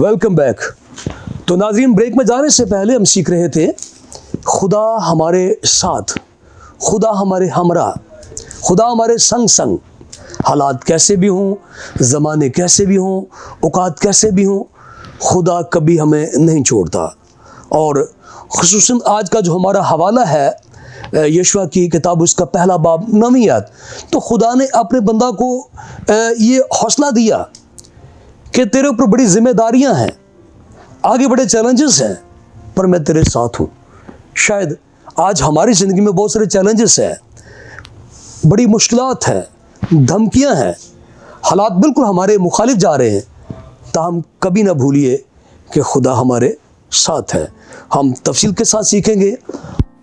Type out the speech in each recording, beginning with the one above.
Welcome back. تو ناظرین, break میں جانے سے پہلے ہم سیکھ رہے تھے خدا ہمارے ساتھ, خدا ہمارے ہمراہ, خدا ہمارے سنگ سنگ. حالات کیسے بھی ہوں, زمانے کیسے بھی ہوں, اوقات کیسے بھی ہوں, خدا کبھی ہمیں نہیں چھوڑتا. اور خصوصاً آج کا جو ہمارا حوالہ ہے یشوع کی کتاب, اس کا پہلا باب 9 آیت, تو خدا نے اپنے بندہ کو یہ حوصلہ دیا کہ تیرے اوپر بڑی ذمہ داریاں ہیں, آگے بڑے چیلنجز ہیں, پر میں تیرے ساتھ ہوں. شاید آج ہماری زندگی میں بہت سارے چیلنجز ہیں, بڑی مشکلات ہیں, دھمکیاں ہیں, حالات بالکل ہمارے مخالف جا رہے ہیں, تاہم کبھی نہ بھولیے کہ خدا ہمارے ساتھ ہے. ہم تفصیل کے ساتھ سیکھیں گے.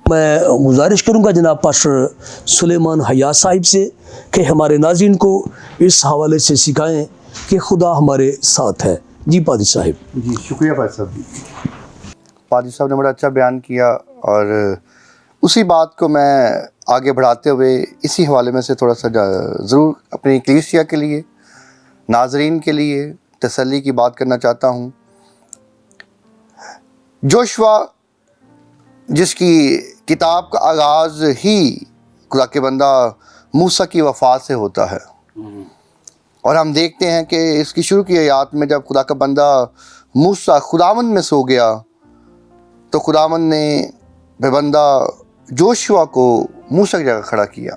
میں گزارش کروں گا جناب پاسٹر سلیمان حیات صاحب سے کہ ہمارے ناظرین کو اس حوالے سے سکھائیں کہ خدا ہمارے ساتھ ہے. جی پادری صاحب. جی شکریہ پادری صاحب. پادری صاحب نے بڑا اچھا بیان کیا, اور اسی بات کو میں آگے بڑھاتے ہوئے اسی حوالے میں سے تھوڑا سا ضرور اپنی کلیسیا کے لیے, ناظرین کے لیے تسلی کی بات کرنا چاہتا ہوں. جوشوا جس کی کتاب کا آغاز ہی خدا کے بندہ موسیٰ کی وفات سے ہوتا ہے, اور ہم دیکھتے ہیں کہ اس کی شروع کی آیات میں جب خدا کا بندہ موسیٰ خداوند میں سو گیا تو خداوند نے بندہ جوشوا کو موسیٰ کی جگہ کھڑا کیا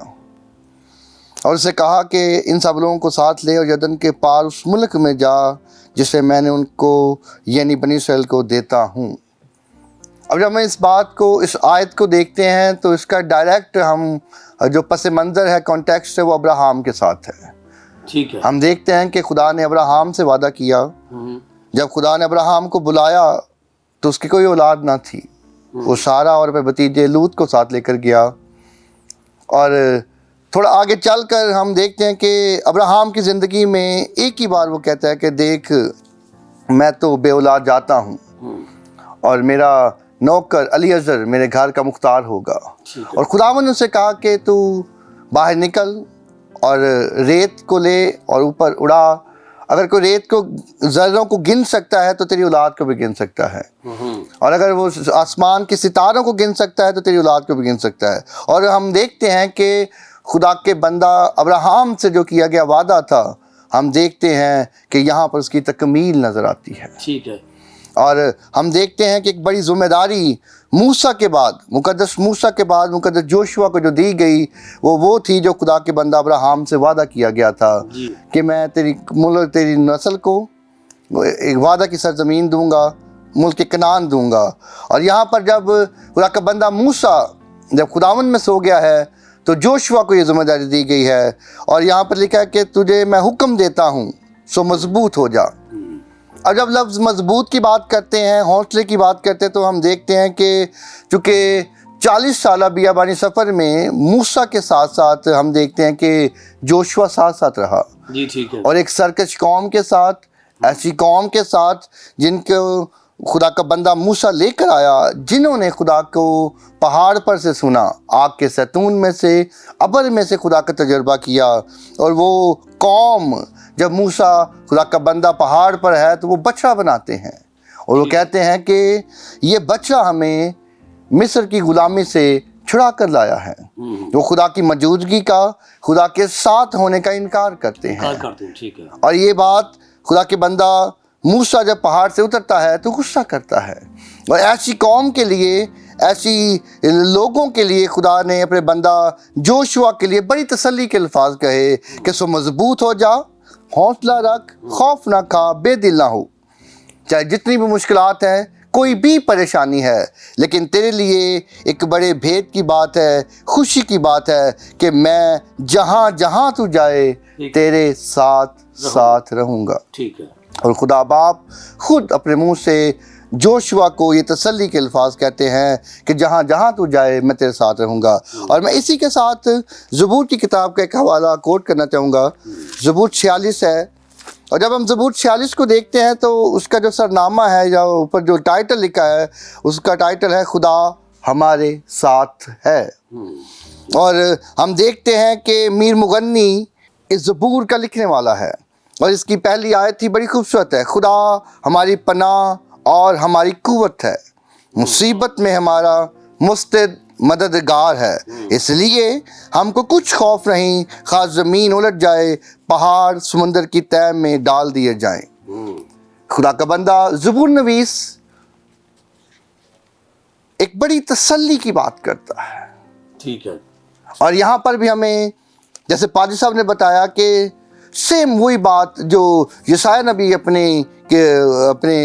اور اسے کہا کہ ان سب لوگوں کو ساتھ لے اور یردن کے پار اس ملک میں جا جسے میں نے ان کو یعنی بنی اسرائیل کو دیتا ہوں. اب جب ہم اس بات کو, اس آیت کو دیکھتے ہیں تو اس کا ڈائریکٹ ہم جو پس منظر ہے, کانٹیکسٹ ہے, وہ ابراہام کے ساتھ ہے. ٹھیک ہے. ہم دیکھتے ہیں کہ خدا نے ابراہام سے وعدہ کیا. جب خدا نے ابراہام کو بلایا تو اس کی کوئی اولاد نہ تھی. وہ سارا اور اپنے بھتیجے لوط کو ساتھ لے کر گیا, اور تھوڑا آگے چل کر ہم دیکھتے ہیں کہ ابراہام کی زندگی میں ایک ہی بار وہ کہتا ہے کہ دیکھ میں تو بے اولاد جاتا ہوں اور میرا نوکر الیعزر میرے گھر کا مختار ہوگا. اور خداوند نے اسے کہا کہ تو باہر نکل اور ریت کو لے اور اوپر اڑا. اگر کوئی ریت کو ذروں کو گن سکتا ہے تو تیری اولاد کو بھی گن سکتا ہے, اور اگر وہ آسمان کے ستاروں کو گن سکتا ہے تو تیری اولاد کو بھی گن سکتا ہے. اور ہم دیکھتے ہیں کہ خدا کے بندہ ابراہام سے جو کیا گیا وعدہ تھا, ہم دیکھتے ہیں کہ یہاں پر اس کی تکمیل نظر آتی ہے. ٹھیک ہے. اور ہم دیکھتے ہیں کہ ایک بڑی ذمہ داری موسیٰ کے بعد, مقدس موسیٰ کے بعد مقدس جوشوا کو جو دی گئی, وہ تھی جو خدا کے بندہ ابراہام سے وعدہ کیا گیا تھا کہ میں تیری نسل کو ایک وعدہ کی سرزمین دوں گا, ملک کنعان دوں گا. اور یہاں پر جب خدا کا بندہ موسیٰ جب خداوند میں سو گیا ہے تو جوشوا کو یہ ذمہ داری دی گئی ہے, اور یہاں پر لکھا ہے کہ تجھے میں حکم دیتا ہوں سو مضبوط ہو جا. اور جب لفظ مضبوط کی بات کرتے ہیں, حوصلے کی بات کرتے ہیں, تو ہم دیکھتے ہیں کہ چونکہ 40 سالہ بیابانی سفر میں موسیٰ کے ساتھ ساتھ ہم دیکھتے ہیں کہ جوشوا ساتھ ساتھ رہا. جی ٹھیک ہے. اور ایک سرکش قوم کے ساتھ, ایسی قوم کے ساتھ جن کو خدا کا بندہ موسیٰ لے کر آیا, جنہوں نے خدا کو پہاڑ پر سے سنا, آگ کے زیتون میں سے, ابر میں سے خدا کا تجربہ کیا. اور وہ قوم جب موسیٰ خدا کا بندہ پہاڑ پر ہے تو وہ بچڑا بناتے ہیں, اور وہ کہتے ہیں کہ یہ بچڑا ہمیں مصر کی غلامی سے چھڑا کر لایا ہے. وہ خدا کی موجودگی کا, خدا کے ساتھ ہونے کا انکار کرتے ہیں. ٹھیک ہے. اور یہ بات خدا کے بندہ موسیٰ جب پہاڑ سے اترتا ہے تو غصہ کرتا ہے. اور ایسی قوم کے لیے, ایسی لوگوں کے لیے خدا نے اپنے بندہ جوشوا کے لیے بڑی تسلی کے الفاظ کہے کہ سو مضبوط ہو جا, حوصلہ رکھ, خوف نہ کھا, بے دل نہ ہو. چاہے جتنی بھی مشکلات ہیں, کوئی بھی پریشانی ہے, لیکن تیرے لیے ایک بڑے بھید کی بات ہے, خوشی کی بات ہے کہ میں جہاں جہاں تو جائے تیرے ساتھ رہوں گا. ٹھیک ہے. اور خدا باپ خود اپنے منہ سے جوشوا کو یہ تسلی کے الفاظ کہتے ہیں کہ جہاں جہاں تو جائے میں تیرے ساتھ رہوں گا. اور میں اسی کے ساتھ زبور کی کتاب کا ایک حوالہ کوٹ کرنا چاہوں گا. زبور 46 ہے, اور جب ہم زبور 46 کو دیکھتے ہیں تو اس کا جو سرنامہ ہے یا اوپر جو ٹائٹل لکھا ہے, اس کا ٹائٹل ہے خدا ہمارے ساتھ ہے. اور ہم دیکھتے ہیں کہ میر مغنی اس زبور کا لکھنے والا ہے, اور اس کی پہلی آیت ہی بڑی خوبصورت ہے، خدا ہماری پناہ اور ہماری قوت ہے، مصیبت میں ہمارا مستعد مددگار ہے، اس لیے ہم کو کچھ خوف نہیں، خواہ زمین الٹ جائے، پہاڑ سمندر کی تہہ میں ڈال دیے جائیں۔ خدا کا بندہ زبور نویس ایک بڑی تسلی کی بات کرتا ہے، ٹھیک ہے، اور یہاں پر بھی ہمیں جیسے پادری صاحب نے بتایا کہ سیم وہی بات جو یسایہ نبی اپنے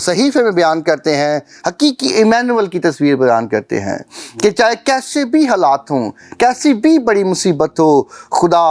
صحیفے میں بیان کرتے ہیں، حقیقی ایمینول کی تصویر بیان کرتے ہیں کہ چاہے کیسے بھی حالات ہوں، کیسی بھی بڑی مصیبت ہو، خدا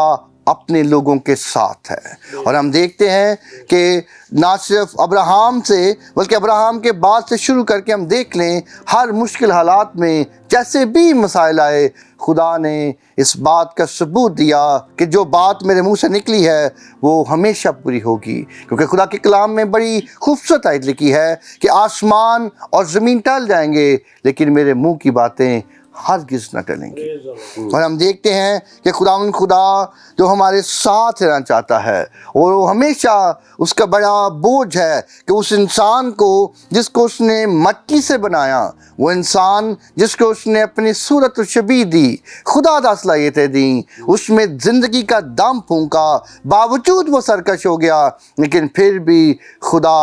اپنے لوگوں کے ساتھ ہے۔ اور ہم دیکھتے ہیں کہ نہ صرف ابراہم سے بلکہ ابراہم کے بعد سے شروع کر کے ہم دیکھ لیں، ہر مشکل حالات میں جیسے بھی مسائل آئے، خدا نے اس بات کا ثبوت دیا کہ جو بات میرے منہ سے نکلی ہے وہ ہمیشہ پوری ہوگی، کیونکہ خدا کے کلام میں بڑی خوبصورت آیت لکھی ہے کہ آسمان اور زمین ٹل جائیں گے لیکن میرے منہ کی باتیں ہرگز نہ ٹلیں گی۔ اور ہم دیکھتے ہیں کہ خدا جو ہمارے ساتھ رہنا چاہتا ہے، اور وہ ہمیشہ اس کا بڑا بوجھ ہے کہ اس انسان کو جس کو اس نے مٹی سے بنایا، وہ انسان جس کو اس نے اپنی صورت و شبیہ دی، خدا دا صلاحیتیں دیں، اس میں زندگی کا دم پھونکا، باوجود وہ سرکش ہو گیا لیکن پھر بھی خدا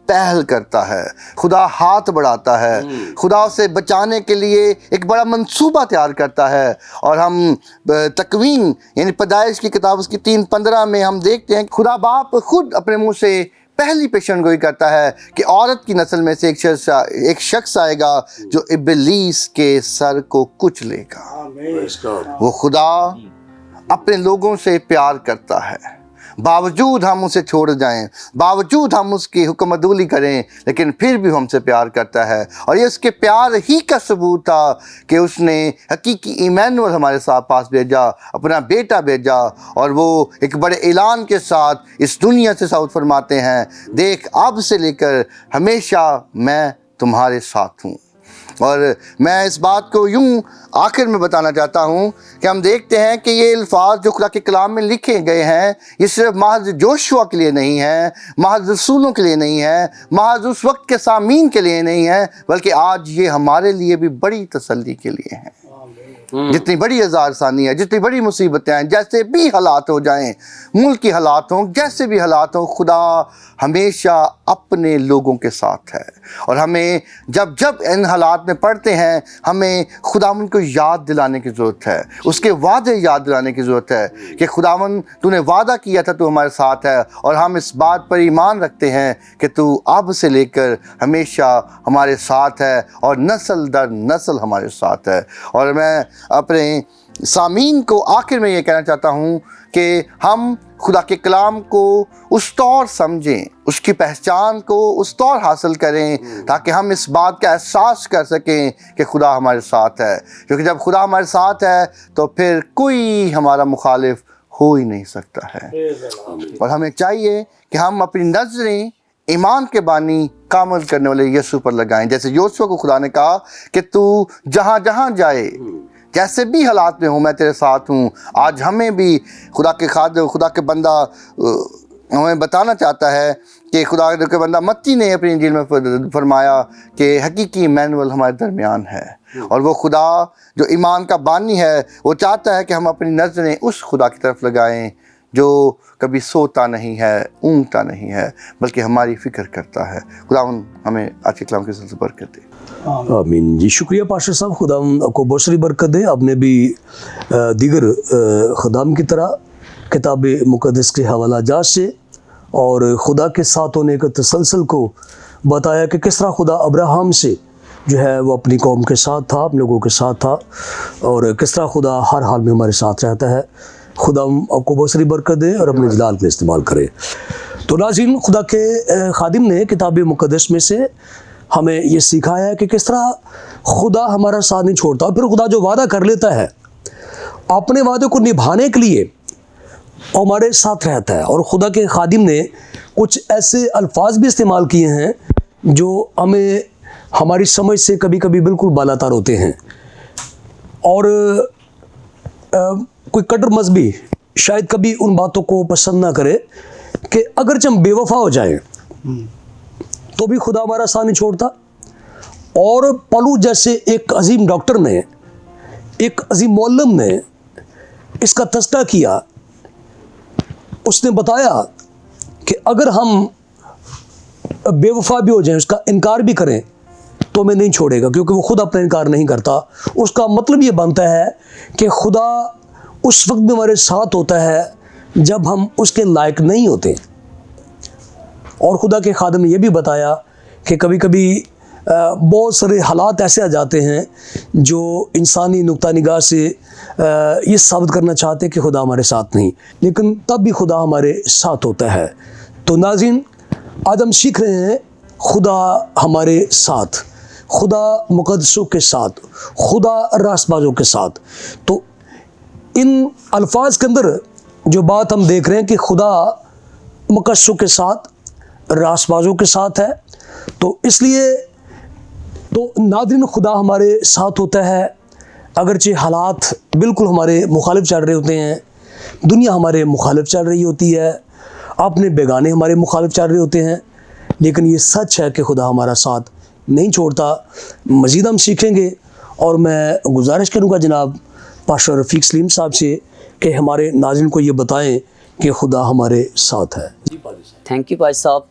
پہل کرتا ہے، خدا ہاتھ بڑھاتا ہے، خدا اسے بچانے کے لیے ایک بڑا منصوبہ تیار کرتا ہے۔ اور ہم تکوین یعنی پیدائش کی کتاب اس کی 3:15 میں ہم دیکھتے ہیں خدا باپ خود اپنے منہ سے پہلی پیشن گوئی کرتا ہے کہ عورت کی نسل میں سے ایک شخص آئے گا جو ابلیس کے سر کو کچلے گا۔ وہ خدا اپنے لوگوں سے پیار کرتا ہے، باوجود ہم اسے چھوڑ جائیں، باوجود ہم اس کی حکم عدولی کریں، لیکن پھر بھی ہم سے پیار کرتا ہے۔ اور یہ اس کے پیار ہی کا ثبوت تھا کہ اس نے حقیقی ایمینول ہمارے ساتھ پاس بھیجا، اپنا بیٹا بھیجا، اور وہ ایک بڑے اعلان کے ساتھ اس دنیا سے صعود فرماتے ہیں، دیکھ اب سے لے کر ہمیشہ میں تمہارے ساتھ ہوں۔ اور میں اس بات کو یوں آخر میں بتانا چاہتا ہوں کہ ہم دیکھتے ہیں کہ یہ الفاظ جو خدا کے کلام میں لکھے گئے ہیں، یہ صرف محض جوشوا کے لیے نہیں ہیں، محض رسولوں کے لیے نہیں ہیں، محض اس وقت کے سامعین کے لیے نہیں ہیں، بلکہ آج یہ ہمارے لیے بھی بڑی تسلی کے لیے ہیں۔ جتنی بڑی ہزار ثانی ہے، جتنی بڑی مصیبتیں ہیں، جیسے بھی حالات ہو جائیں، ملکی حالات ہوں، جیسے بھی حالات ہوں، خدا ہمیشہ اپنے لوگوں کے ساتھ ہے۔ اور ہمیں جب ان حالات میں پڑھتے ہیں، ہمیں خداوند کو یاد دلانے کی ضرورت ہے، اس کے وعدے یاد دلانے کی ضرورت ہے کہ خداوند تو نے وعدہ کیا تھا تو ہمارے ساتھ ہے، اور ہم اس بات پر ایمان رکھتے ہیں کہ تو اب سے لے کر ہمیشہ ہمارے ساتھ ہے اور نسل در نسل ہمارے ساتھ ہے۔ اور میں اپنے سامعین کو آخر میں یہ کہنا چاہتا ہوں کہ ہم خدا کے کلام کو اس طور سمجھیں، اس کی پہچان کو اس طور حاصل کریں تاکہ ہم اس بات کا احساس کر سکیں کہ خدا ہمارے ساتھ ہے، کیونکہ جب خدا ہمارے ساتھ ہے تو پھر کوئی ہمارا مخالف ہو ہی نہیں سکتا ہے۔ اور ہمیں چاہیے کہ ہم اپنی نظریں ایمان کے بانی کامل کرنے والے یسوع پر لگائیں، جیسے یوشوا کو خدا نے کہا کہ تو جہاں جہاں جائے، جیسے بھی حالات میں ہوں، میں تیرے ساتھ ہوں۔ آج ہمیں بھی خدا کے خادم، خدا کے بندہ ہمیں بتانا چاہتا ہے کہ خدا کے بندہ متی نے اپنی انجیل میں فرمایا کہ حقیقی ایمینول ہمارے درمیان ہے، اور وہ خدا جو ایمان کا بانی ہے وہ چاہتا ہے کہ ہم اپنی نظریں اس خدا کی طرف لگائیں جو کبھی سوتا نہیں ہے، اونگتا نہیں ہے، بلکہ ہماری فکر کرتا ہے۔ خدا ہمیں آج کے کلام کے سلسلے پر کرتے ہیں۔ آمین جی، شکریہ پاسٹر صاحب، خدا آپ کو بہت ساری برکت دے۔ آپ نے بھی دیگر خدام کی طرح کتاب مقدس کے حوالہ جات سے اور خدا کے ساتھ ہونے کا تسلسل کو بتایا کہ کس طرح خدا ابراہم سے جو ہے وہ اپنی قوم کے ساتھ تھا، اپنے لوگوں کے ساتھ تھا، اور کس طرح خدا ہر حال میں ہمارے ساتھ رہتا ہے۔ خدا آپ کو بہت ساری برکت دے اور اپنے جلال کے استعمال کرے۔ تو ناظرین، خدا کے خادم نے کتاب مقدس میں سے ہمیں یہ سکھایا ہے کہ کس طرح خدا ہمارا ساتھ نہیں چھوڑتا، اور پھر خدا جو وعدہ کر لیتا ہے اپنے وعدے کو نبھانے کے لیے ہمارے ساتھ رہتا ہے۔ اور خدا کے خادم نے کچھ ایسے الفاظ بھی استعمال کیے ہیں جو ہمیں ہماری سمجھ سے کبھی کبھی بالکل بالاتر ہوتے ہیں، اور کوئی کٹر مذہبی شاید کبھی ان باتوں کو پسند نہ کرے کہ اگرچہ ہم بے وفا ہو جائیں تو بھی خدا ہمارا ساتھ نہیں چھوڑتا. اور پولو جیسے ایک عظیم ڈاکٹر نے, ایک عظیم معلم نے اس کا تذکرہ کیا. اس نے بتایا کہ اگر ہم بے وفا بھی ہو جائیں, اس کا انکار بھی کریں, تو ہمیں نہیں چھوڑے گا, کیونکہ وہ خود اپنا انکار نہیں کرتا. اس کا مطلب یہ بنتا ہے کہ خدا اس وقت بھی ہمارے ساتھ ہوتا ہے جب ہم اس کے لائق نہیں ہوتے. اور خدا کے خادم نے یہ بھی بتایا کہ کبھی کبھی بہت سارے حالات ایسے آ جاتے ہیں جو انسانی نقطہ نگاہ سے یہ ثابت کرنا چاہتے ہیں کہ خدا ہمارے ساتھ نہیں, لیکن تب بھی خدا ہمارے ساتھ ہوتا ہے. تو ناظرین, آج ہم سیکھ رہے ہیں خدا ہمارے ساتھ, خدا مقدسوں کے ساتھ, خدا راست بازوں کے ساتھ. تو ان الفاظ کے اندر جو بات ہم دیکھ رہے ہیں کہ خدا مقدسوں کے ساتھ, راست بازوں کے ساتھ ہے, تو اس لیے تو ناظرین خدا ہمارے ساتھ ہوتا ہے اگرچہ حالات بالکل ہمارے مخالف چل رہے ہوتے ہیں, دنیا ہمارے مخالف چل رہی ہوتی ہے, اپنے بیگانے ہمارے مخالف چل رہے ہوتے ہیں, لیکن یہ سچ ہے کہ خدا ہمارا ساتھ نہیں چھوڑتا. مزید ہم سیکھیں گے, اور میں گزارش کروں گا جناب پاسٹر رفیق سلیم صاحب سے کہ ہمارے ناظرین کو یہ بتائیں کہ خدا ہمارے ساتھ ہے. تھینک یو بھائی صاحب,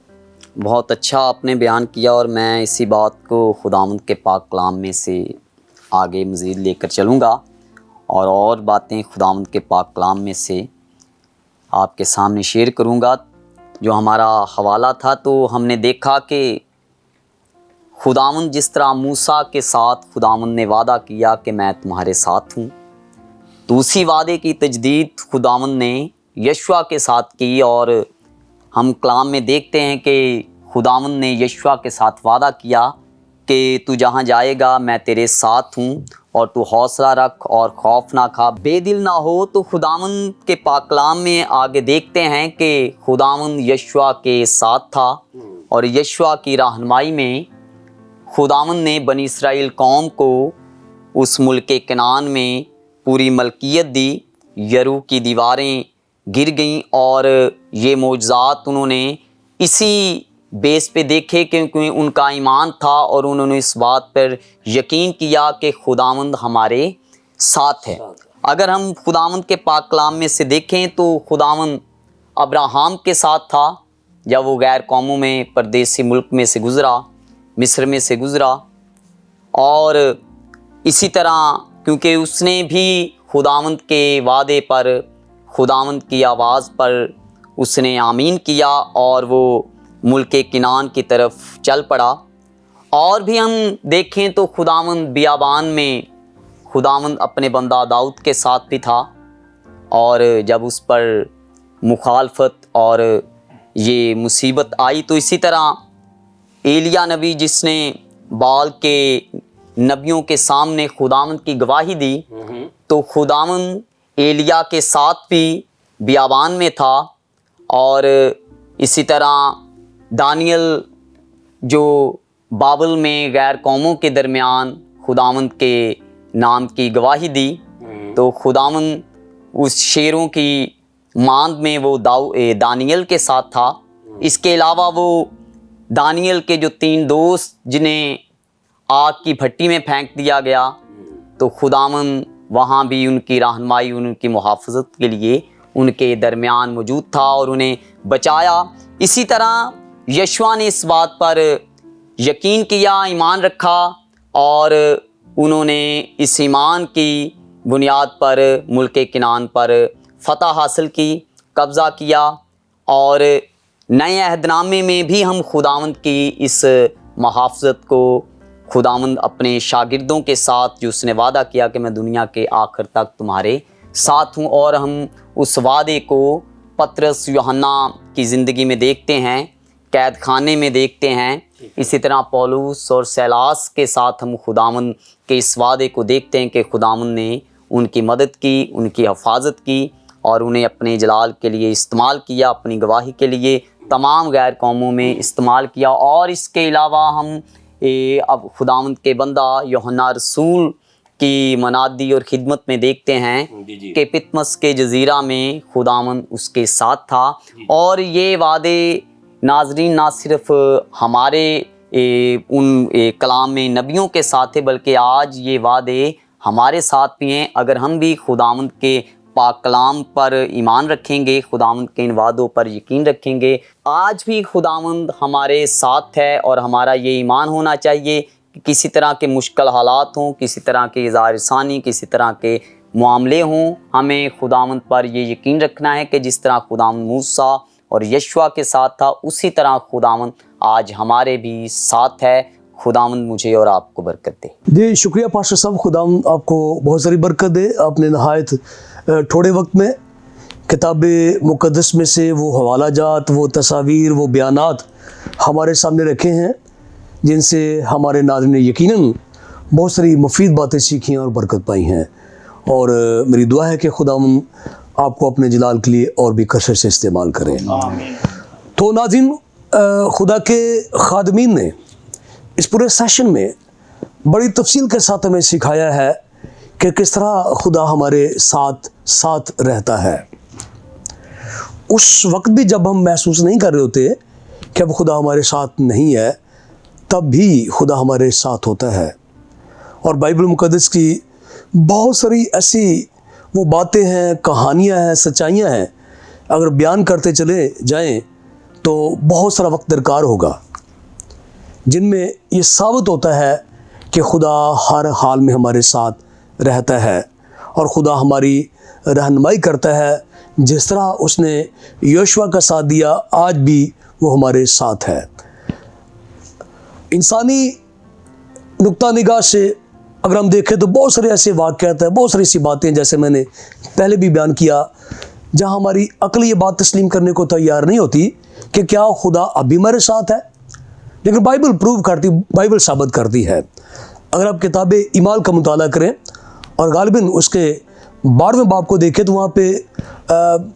بہت اچھا آپ نے بیان کیا, اور میں اسی بات کو خداوند کے پاک کلام میں سے آگے مزید لے کر چلوں گا, اور باتیں خداوند کے پاک کلام میں سے آپ کے سامنے شیئر کروں گا. جو ہمارا حوالہ تھا, تو ہم نے دیکھا کہ خداوند جس طرح موسیٰ کے ساتھ خداوند نے وعدہ کیا کہ میں تمہارے ساتھ ہوں, تو اسی وعدے کی تجدید خداوند نے یشوع کے ساتھ کی. اور ہم کلام میں دیکھتے ہیں کہ خداوند نے یشوع کے ساتھ وعدہ کیا کہ تو جہاں جائے گا میں تیرے ساتھ ہوں, اور تو حوصلہ رکھ اور خوف نہ کھا, بے دل نہ ہو. تو خداوند کے پاک کلام میں آگے دیکھتے ہیں کہ خداوند یشوع کے ساتھ تھا, اور یشوع کی رہنمائی میں خداوند نے بنی اسرائیل قوم کو اس ملک کنعان میں پوری ملکیت دی. یرو کی دیواریں گر گئیں, اور یہ معجزات انہوں نے اسی بیس پہ دیکھے کیونکہ ان کا ایمان تھا, اور انہوں نے اس بات پر یقین کیا کہ خداوند ہمارے ساتھ ہے. اگر ہم خداوند کے پاک کلام میں سے دیکھیں تو خداوند ابراہم کے ساتھ تھا جب وہ غیر قوموں میں پردیسی ملک میں سے گزرا, مصر میں سے گزرا. اور اسی طرح کیونکہ اس نے بھی خداوند کے وعدے پر, خداوند کی آواز پر اس نے آمین کیا, اور وہ ملک کنعان کی طرف چل پڑا. اور بھی ہم دیکھیں تو خداوند بیابان میں خداوند اپنے بندہ داؤد کے ساتھ بھی تھا, اور جب اس پر مخالفت اور یہ مصیبت آئی, تو اسی طرح ایلیا نبی جس نے بال کے نبیوں کے سامنے خداوند کی گواہی دی, تو خداوند ایلیا کے ساتھ بھی بیابان میں تھا. اور اسی طرح دانیل جو بابل میں غیر قوموں کے درمیان خداوند کے نام کی گواہی دی, تو خداوند اس شیروں کی ماند میں وہ دانیل کے ساتھ تھا. اس کے علاوہ وہ دانیل کے جو 3 دوست جنہیں آگ کی بھٹی میں پھینک دیا گیا, تو خداوند وہاں بھی ان کی رہنمائی, ان کی محافظت کے لیے ان کے درمیان موجود تھا اور انہیں بچایا. اسی طرح یشوع نے اس بات پر یقین کیا, ایمان رکھا, اور انہوں نے اس ایمان کی بنیاد پر ملک کنعان پر فتح حاصل کی, قبضہ کیا. اور نئے عہد نامے میں بھی ہم خداوند کی اس محافظت کو خداوند اپنے شاگردوں کے ساتھ جو اس نے وعدہ کیا کہ میں دنیا کے آخر تک تمہارے ساتھ ہوں, اور ہم اس وعدے کو پطرس یوحنا کی زندگی میں دیکھتے ہیں, قید خانے میں دیکھتے ہیں. اسی طرح پولس اور سیلاس کے ساتھ ہم خداوند کے اس وعدے کو دیکھتے ہیں کہ خداوند نے ان کی مدد کی, ان کی حفاظت کی, اور انہیں اپنے جلال کے لیے استعمال کیا, اپنی گواہی کے لیے تمام غیر قوموں میں استعمال کیا. اور اس کے علاوہ ہم اب خداوند کے بندہ یوحنا رسول کی منادی اور خدمت میں دیکھتے ہیں کہ پتمس کے جزیرہ میں خداوند اس کے ساتھ تھا، اور یہ وعدے ناظرین نہ صرف ہمارے ان کلام میں نبیوں کے ساتھ تھے، بلکہ آج یہ وعدے ہمارے ساتھ بھی ہیں۔ اگر ہم بھی خداوند کے پاک کلام پر ایمان رکھیں گے، خداوند کے ان وعدوں پر یقین رکھیں گے، آج بھی خداوند ہمارے ساتھ ہے، اور ہمارا یہ ایمان ہونا چاہیے کہ کسی طرح کے مشکل حالات ہوں، کسی طرح کے اظہار ثانی، کسی طرح کے معاملے ہوں، ہمیں خداوند پر یہ یقین رکھنا ہے کہ جس طرح خداوند موسیٰ اور یشوع کے ساتھ تھا، اسی طرح خداوند آج ہمارے بھی ساتھ ہے۔ خداوند مجھے اور آپ کو برکت دے۔ جی شکریہ پاسٹر صاحب، خداوند آپ کو بہت ساری برکت دے۔ آپ نے نہایت تھوڑے وقت میں کتاب مقدس میں سے وہ حوالہ جات، وہ تصاویر، وہ بیانات ہمارے سامنے رکھے ہیں جن سے ہمارے ناظرین نے یقیناً بہت ساری مفید باتیں سیکھی ہیں اور برکت پائی ہیں، اور میری دعا ہے کہ خداوند آپ کو اپنے جلال کے لیے اور بھی کثرت سے استعمال کریں۔ تو ناظرین، خدا کے خادمین نے اس پورے سیشن میں بڑی تفصیل کے ساتھ ہمیں سکھایا ہے کہ کس طرح خدا ہمارے ساتھ رہتا ہے۔ اس وقت بھی جب ہم محسوس نہیں کر رہے ہوتے کہ اب خدا ہمارے ساتھ نہیں ہے، تب بھی خدا ہمارے ساتھ ہوتا ہے۔ اور بائبل مقدس کی بہت ساری ایسی وہ باتیں ہیں، کہانیاں ہیں، سچائیاں ہیں، اگر بیان کرتے چلے جائیں تو بہت سارا وقت درکار ہوگا، جن میں یہ ثابت ہوتا ہے کہ خدا ہر حال میں ہمارے ساتھ رہتا ہے، اور خدا ہماری رہنمائی کرتا ہے جس طرح اس نے یشوع کا ساتھ دیا، آج بھی وہ ہمارے ساتھ ہے۔ انسانی نقطہ نگاہ سے اگر ہم دیکھیں تو بہت سارے ایسے واقعات ہیں، بہت ساری ایسی باتیں جیسے میں نے پہلے بھی بیان کیا، جہاں ہماری عقل یہ بات تسلیم کرنے کو تیار نہیں ہوتی کہ کیا خدا اب بھی ہمارے ساتھ ہے، لیکن بائبل پروو کرتی، بائبل ثابت کرتی ہے۔ اگر آپ کتاب اعمال کا مطالعہ کریں اور غالباً اس کے 12ویں باب کو دیکھیں تو وہاں پہ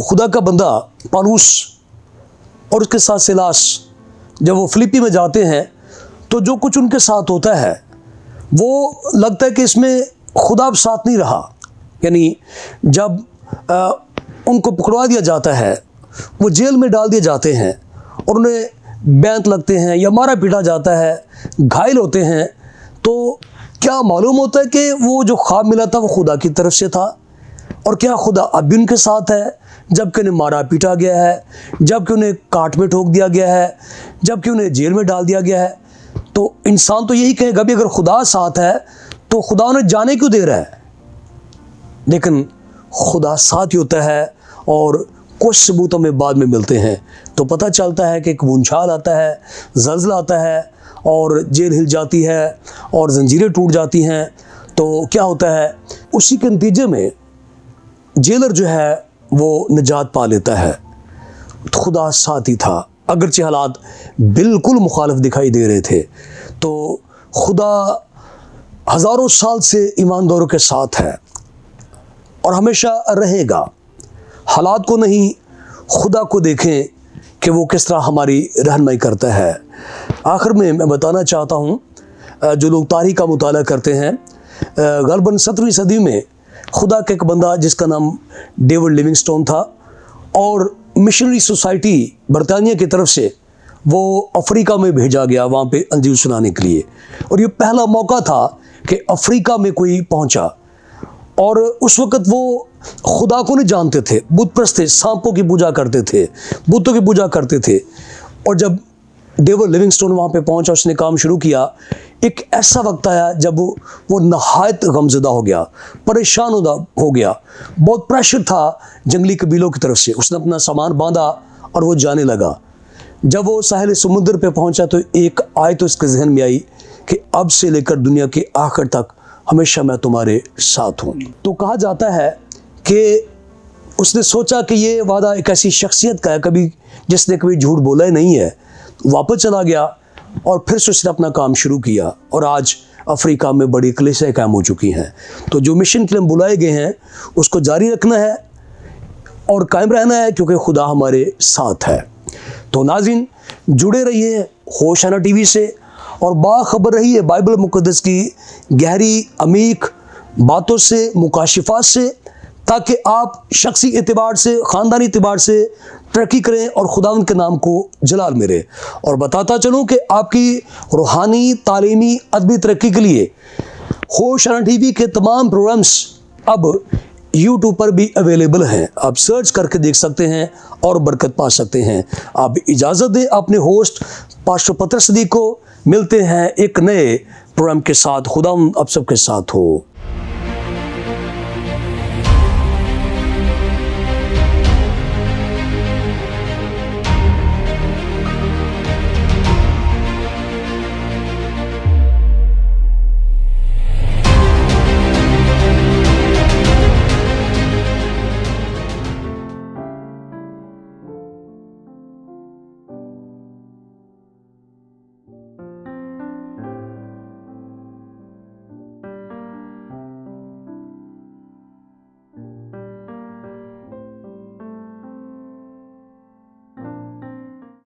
خدا کا بندہ پالوس اور اس کے ساتھ سیلاس جب وہ فلپی میں جاتے ہیں تو جو کچھ ان کے ساتھ ہوتا ہے وہ لگتا ہے کہ اس میں خدا اب ساتھ نہیں رہا۔ یعنی جب ان کو پکڑوا دیا جاتا ہے، وہ جیل میں ڈال دیے جاتے ہیں اور انہیں بینت لگتے ہیں یا مارا پیٹا جاتا ہے، گھائل ہوتے ہیں، تو کیا معلوم ہوتا ہے کہ وہ جو خواب ملا تھا وہ خدا کی طرف سے تھا؟ اور کیا خدا اب بھی ان کے ساتھ ہے جب کہ انہیں مارا پیٹا گیا ہے، جب کہ انہیں کاٹ میں ٹھوک دیا گیا ہے، جب کہ انہیں جیل میں ڈال دیا گیا ہے؟ تو انسان تو یہی کہے گا بھی اگر خدا ساتھ ہے تو خدا انہیں جانے کیوں دے رہا ہے؟ لیکن خدا ساتھ ہی ہوتا ہے، اور کچھ ثبوت ہمیں بعد میں ملتے ہیں تو پتہ چلتا ہے کہ ایک بھونچال آتا ہے، زلزلہ آتا ہے، اور جیل ہل جاتی ہے اور زنجیریں ٹوٹ جاتی ہیں۔ تو کیا ہوتا ہے؟ اسی کے نتیجے میں جیلر جو ہے وہ نجات پا لیتا ہے۔ خدا ساتھ ہی تھا، اگرچہ حالات بالکل مخالف دکھائی دے رہے تھے، تو خدا ہزاروں سال سے ایمانداروں کے ساتھ ہے اور ہمیشہ رہے گا۔ حالات کو نہیں، خدا کو دیکھیں کہ وہ کس طرح ہماری رہنمائی کرتا ہے۔ آخر میں بتانا چاہتا ہوں، جو لوگ تاریخ کا مطالعہ کرتے ہیں، غالباً 17ویں صدی میں خدا کا ایک بندہ جس کا نام ڈیوڈ لیونگسٹون تھا، اور مشنری سوسائٹی برطانیہ کی طرف سے وہ افریقہ میں بھیجا گیا وہاں پہ انجیل سنانے کے لیے، اور یہ پہلا موقع تھا کہ افریقہ میں کوئی پہنچا، اور اس وقت وہ خدا کو نہیں جانتے تھے، بت پرست تھے، سانپوں کی پوجا کرتے تھے، بتوں کی پوجا کرتے تھے۔ اور جب ڈیوڈ لیونگسٹون وہاں پہ پہنچا، اس نے کام شروع کیا، ایک ایسا وقت آیا جب وہ نہایت غمزدہ ہو گیا، پریشان ہو گیا، بہت پریشر تھا جنگلی قبیلوں کی طرف سے۔ اس نے اپنا سامان باندھا اور وہ جانے لگا۔ جب وہ ساحل سمندر پہ پہنچا تو ایک آیت اس کے ذہن میں آئی کہ اب سے لے کر دنیا کے آخر تک ہمیشہ میں تمہارے ساتھ ہوں۔ تو کہا جاتا ہے کہ اس نے سوچا کہ یہ وعدہ ایک ایسی شخصیت کا ہے کبھی جس نے کبھی جھوٹ بولا ہی نہیں ہے، واپس چلا گیا اور پھر سے اس نے اپنا کام شروع کیا، اور آج افریقہ میں بڑی کلیسیاں قائم ہو چکی ہیں۔ تو جو مشن کے لیے ہم بلائے گئے ہیں اس کو جاری رکھنا ہے اور قائم رہنا ہے، کیونکہ خدا ہمارے ساتھ ہے۔ تو ناظرین، جڑے رہیے ہوشانہ ٹی وی سے اور باخبر رہیے بائبل مقدس کی گہری عمیق باتوں سے، مکاشفات سے، تاکہ آپ شخصی اعتبار سے، خاندانی اعتبار سے ترقی کریں اور خداوند کے نام کو جلال ملے۔ اور بتاتا چلوں کہ آپ کی روحانی، تعلیمی، ادبی ترقی کے لیے ہوش آنا ٹی وی کے تمام پروگرامز اب یوٹیوب پر بھی اویلیبل ہیں، آپ سرچ کر کے دیکھ سکتے ہیں اور برکت پا سکتے ہیں۔ آپ اجازت دیں اپنے ہوسٹ پاسٹر پطرس صدیق کو، ملتے ہیں ایک نئے پروگرام کے ساتھ۔ خداوند آپ سب کے ساتھ ہو۔